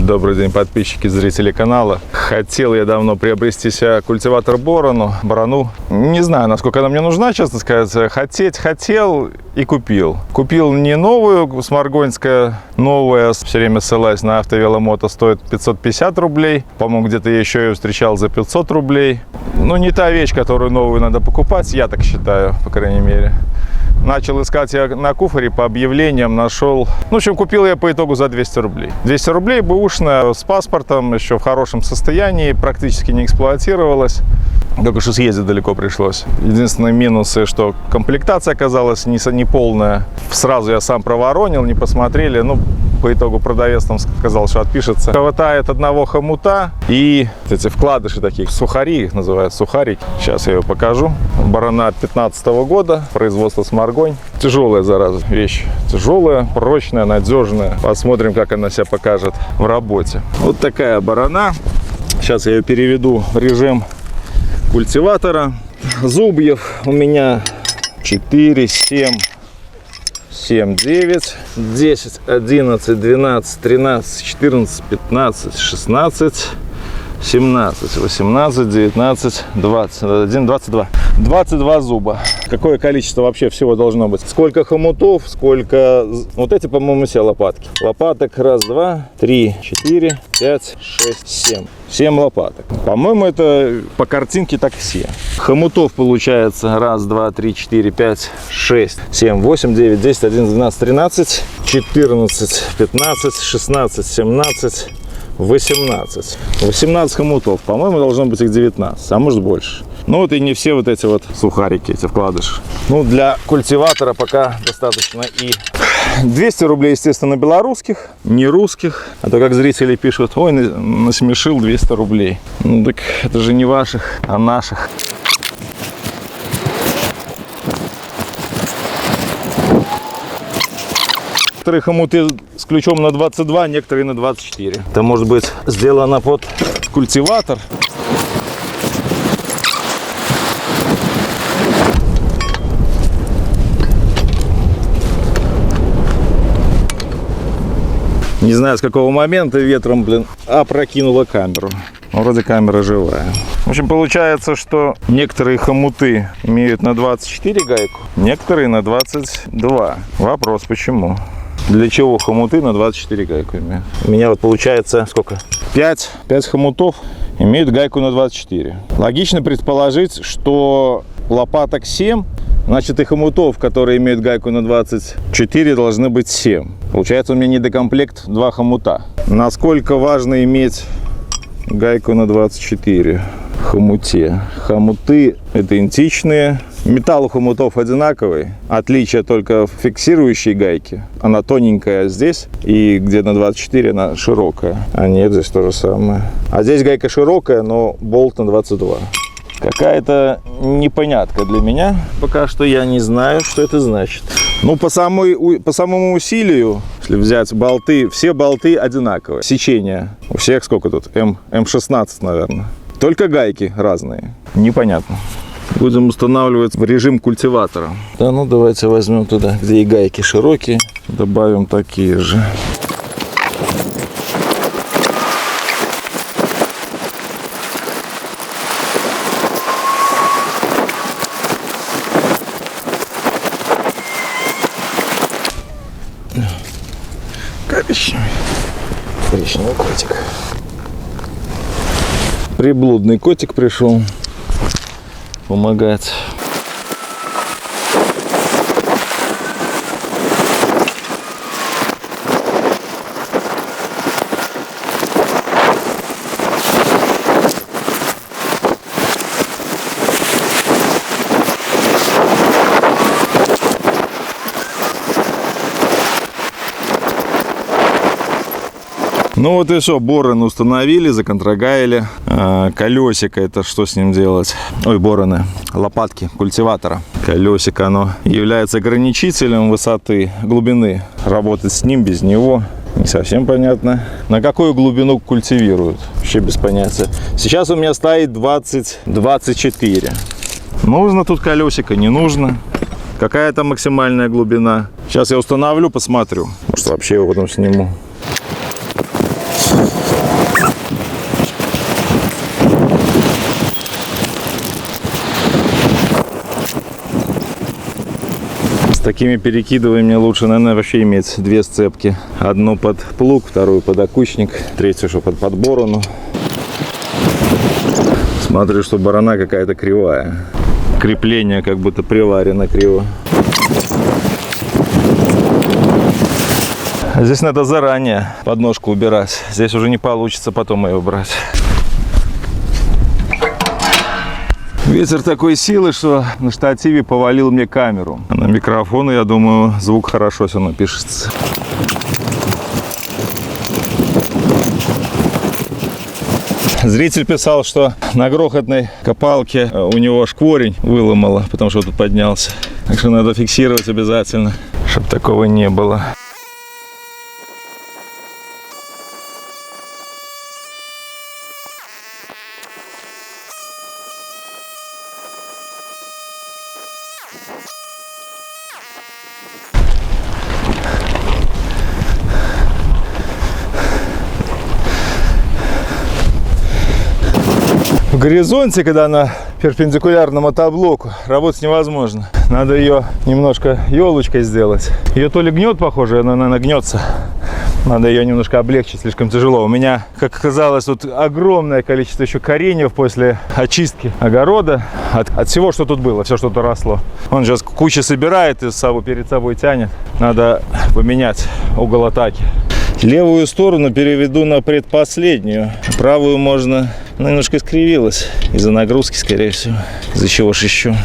Добрый день, подписчики, зрители канала. Хотел я давно приобрести себе культиватор барану. Не знаю, насколько она мне нужна, честно сказать. Хотел и купил. Купил не новую, сморгонская, новая, все время ссылаюсь на автовеломото, стоит 550 рублей. По-моему, где-то я еще ее встречал за 500 рублей. Ну, не та вещь, которую новую надо покупать, я так считаю, по крайней мере. Начал искать я на Куфоре, по объявлениям нашел. Ну, в общем, купил я по итогу за 200 рублей. 200 рублей, бэушная, с паспортом, еще в хорошем состоянии, практически не эксплуатировалась. Только что съездить далеко пришлось. Единственные минусы, что комплектация оказалась не полная. Сразу я сам проворонил, не посмотрели. Ну, по итогу продавец там сказал, что отпишется. Хватает одного хомута и эти вкладыши такие, сухари их называют, сухарики. Сейчас я ее покажу. Барана 15 года, производство Сморгонь. Тяжелая, зараза, вещь. Тяжелая, прочная, надежная. Посмотрим, как она себя покажет в работе. Вот такая барана. Сейчас я ее переведу в режим культиватора. Зубьев у меня 4, 7, 9, 10, 11, 12, 13, 14, 15, 16, 17, 18, 19, 20, 21, 22. 22 зуба. Какое количество вообще всего должно быть? Сколько хомутов, сколько... Вот эти, по-моему, все лопатки. Лопаток 1, 2, 3, 4, 5, 6, 7. 7 лопаток. По-моему, это по картинке так все. Хомутов получается 1, 2, 3, 4, 5, 6, 7, 8, 9, 10, 11, 12, 13, 14, 15, 16, 17, 18. 18 хомутов. По-моему, должно быть их 19, а может больше. Ну вот и не все вот эти вот сухарики, эти вкладыши. Ну, для культиватора пока достаточно и 200 рублей, естественно, белорусских, не русских. А то как зрители пишут, ой, насмешил 200 рублей. Ну так это же не ваших, а наших. Некоторые хомуты с ключом на 22, некоторые на 24. Это может быть сделано под культиватор. Не знаю, с какого момента ветром, опрокинула камеру. Вроде камера живая. В общем, получается, что некоторые хомуты имеют на 24 гайку, некоторые на 22. Вопрос, почему? Для чего хомуты на 24 гайку имеют? У меня вот получается сколько? 5 хомутов имеют гайку на 24. Логично предположить, что лопаток 7, значит и хомутов, которые имеют гайку на 24, должны быть 7. Получается, у меня недокомплект 2 хомута. Насколько важно иметь гайку на 24 в хомуте? Хомуты идентичные. Металл у хомутов одинаковый. Отличие только в фиксирующей гайке. Она тоненькая здесь, и где на 24 она широкая. А нет, здесь то же самое. А здесь гайка широкая, но болт на 22. Какая-то непонятка для меня. Пока что я не знаю, что это значит. Ну, по самому усилию, если взять болты, все болты одинаковые. Сечение у всех сколько тут? М16, наверное. Только гайки разные. Непонятно. Будем устанавливать в режим культиватора. Да, ну давайте возьмем туда, где и гайки широкие. Добавим такие же. Коричневый котик. Приблудный котик пришел помогать. Ну вот и все, бороны установили, законтрагаили. Колесико, это что с ним делать? Ой, бороны, лопатки культиватора. Колесико, оно является ограничителем высоты, глубины. Работать с ним, без него не совсем понятно. На какую глубину культивируют? Вообще без понятия. Сейчас у меня стоит 20-24. Нужно тут колесико, не нужно. Какая там максимальная глубина? Сейчас я установлю, посмотрю. Может, вообще его потом сниму. такими перекидываниями лучше, наверное, вообще иметь две сцепки. Одну под плуг, вторую под окучник, третью, что под борону. Смотрю, что борона какая-то кривая. Крепление как будто приварено криво. Здесь надо заранее подножку убирать. Здесь уже не получится потом ее убрать. Ветер такой силы, что на штативе повалил мне камеру. А на микрофон, я думаю, звук хорошо все равно пишется. Зритель писал, что на грохотной копалке у него аж корень выломало, потому что тут поднялся. Так что надо фиксировать обязательно, чтобы такого не было. В горизонте, когда она перпендикулярна мотоблоку, работать невозможно. Надо ее немножко елочкой сделать. Ее то ли гнет, похоже, она, наверное, гнется. Надо ее немножко облегчить, слишком тяжело. У меня, как оказалось, тут огромное количество еще кореньев после очистки огорода. От всего, что тут было, все, что тут росло. Он сейчас кучу собирает и перед собой тянет. Надо поменять угол атаки. Левую сторону переведу на предпоследнюю. Правую можно... Она немножко искривилась из-за нагрузки, скорее всего. Из-за чего ж еще.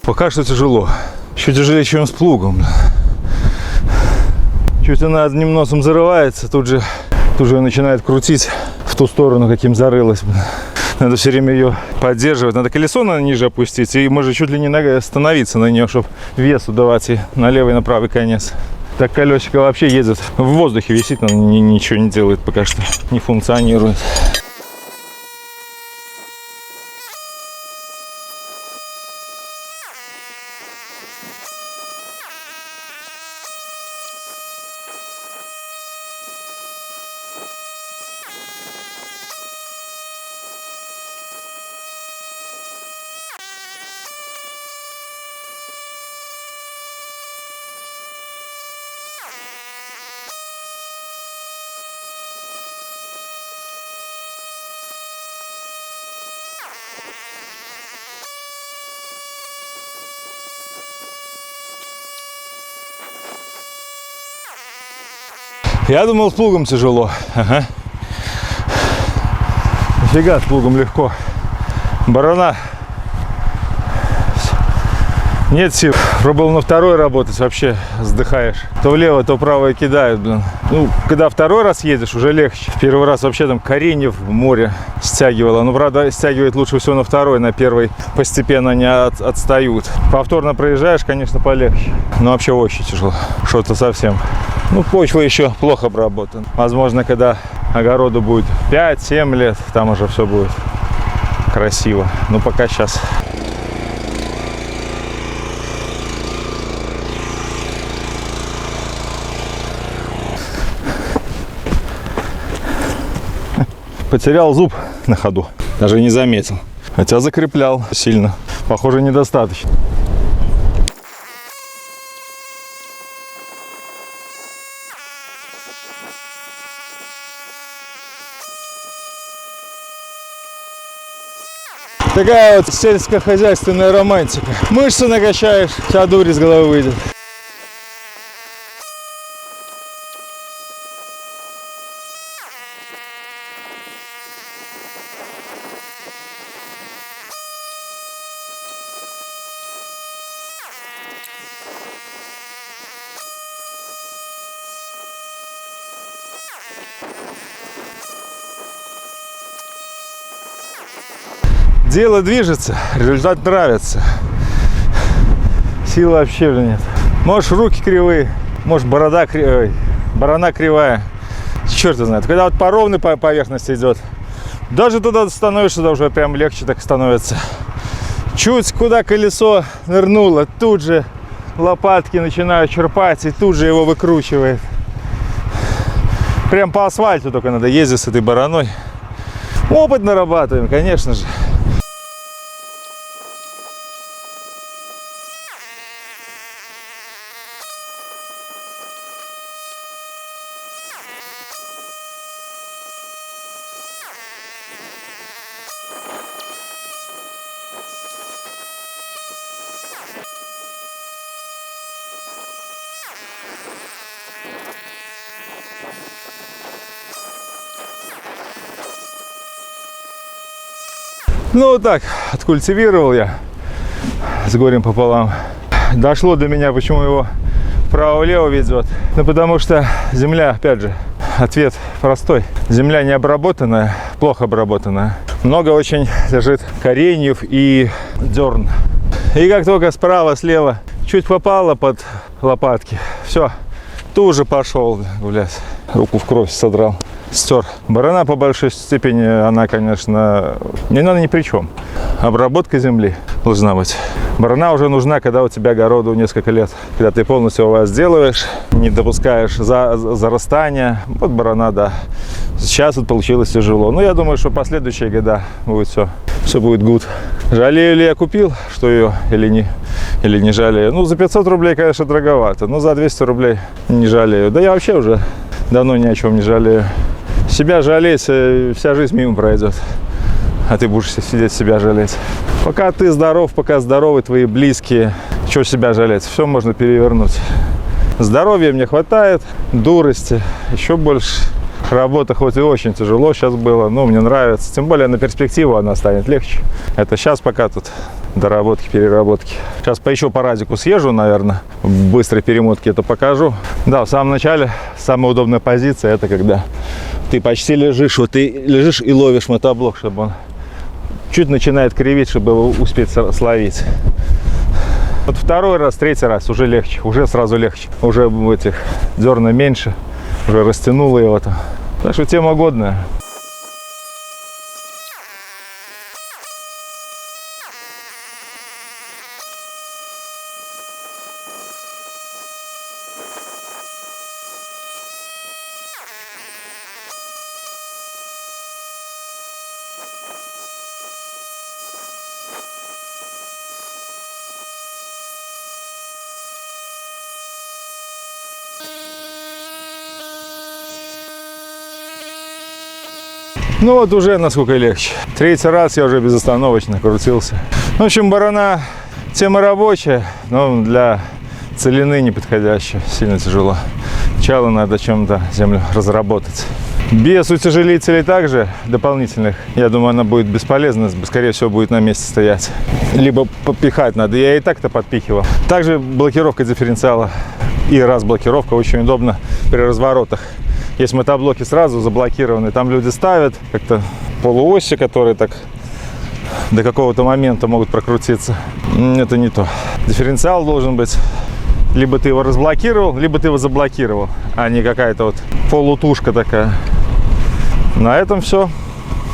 Пока что тяжело. Еще тяжелее, чем с плугом. Чуть она одним носом зарывается, тут же ее начинает крутить в ту сторону, каким зарылась. Надо все время ее поддерживать. Надо колесо ниже опустить, и может чуть ли не остановиться на нее, чтобы весу давать и на левый, и на правый конец. Так колесико вообще едет в воздухе, висит, но ничего не делает пока что, не функционирует. Я думал, с плугом тяжело. Ага. Нифига, с плугом легко. Борона. Нет сил. Пробовал на второй работать, вообще сдыхаешь. То влево, то вправо кидает, блин. Ну, когда второй раз едешь, уже легче. Первый раз вообще там кореньев в море стягивало. Ну, правда, стягивает лучше всего на второй, на первый постепенно они отстают. Повторно проезжаешь, конечно, полегче. Но вообще очень тяжело. Что-то совсем. Ну, почва еще плохо обработана. Возможно, когда огороду будет 5-7 лет, там уже все будет красиво. Ну, пока сейчас. Потерял зуб на ходу. Даже не заметил. Хотя закреплял сильно. Похоже, недостаточно. Такая вот сельскохозяйственная романтика. Мышцы накачаешь, вся дурь из головы выйдет. Дело движется, результат нравится. Силы вообще нет. Может, руки кривые, может, борона кривая. Черт знает. Когда вот по ровной поверхности идет, даже туда становишься, туда уже прям легче так становится. Чуть куда колесо нырнуло, тут же лопатки начинают черпать, и тут же его выкручивает. Прям по асфальту только надо ездить с этой бараной. Опыт нарабатываем, конечно же. Ну вот так, откультивировал я с горем пополам. Дошло до меня, почему его вправо-влево ведет. Ну потому что земля, опять же, ответ простой. Земля не обработанная, плохо обработанная. Много очень лежит кореньев и дерн. И как только справа-слева чуть попало под лопатки, все, тут же пошел гулять. Руку в кровь содрал. Стер. Барана по большой степени, она, конечно, она ни при чем. Обработка земли должна быть. Барана уже нужна, когда у тебя огороду несколько лет. Когда ты полностью его возделываешь, не допускаешь зарастания. Вот барана, да. Сейчас вот получилось тяжело. Но я думаю, что последующие года будет все будет good. Жалею ли я купил, что ее или не жалею? Ну, за 500 рублей, конечно, дороговато. Но за 200 рублей не жалею. Да я вообще уже давно ни о чем не жалею. Себя жалеть, вся жизнь мимо пройдет. А ты будешь сидеть себя жалеть. Пока ты здоров, пока здоровы твои близкие, чего себя жалеть? Все можно перевернуть. Здоровья мне хватает, дурости еще больше. Работа хоть и очень тяжело сейчас было, но мне нравится. Тем более на перспективу она станет легче. Это сейчас пока тут доработки, переработки. Сейчас еще по радику съезжу, наверное. В быстрой перемотке это покажу. Да, в самом начале самая удобная позиция — это когда ты почти лежишь. Вот ты лежишь и ловишь мотоблок, чтобы он чуть начинает кривить, чтобы его успеть словить. Вот второй раз, третий раз уже легче. Уже сразу легче. Уже этих дерна меньше. Уже растянуло его там. Так что тема годная. Ну вот уже насколько легче. Третий раз я уже безостановочно крутился. В общем, барана тема рабочая, но для целины неподходящая. Сильно тяжело. Сначала надо чем-то землю разработать. Без утяжелителей также дополнительных, я думаю, она будет бесполезна. Скорее всего, будет на месте стоять. Либо подпихать надо. Я и так-то подпихивал. Также блокировка дифференциала и разблокировка очень удобно при разворотах. Есть мотоблоки сразу заблокированы, там люди ставят как-то полуоси, которые так до какого-то момента могут прокрутиться. Это не то. Дифференциал должен быть, либо ты его разблокировал, либо ты его заблокировал, а не какая-то вот полутушка такая. На этом все.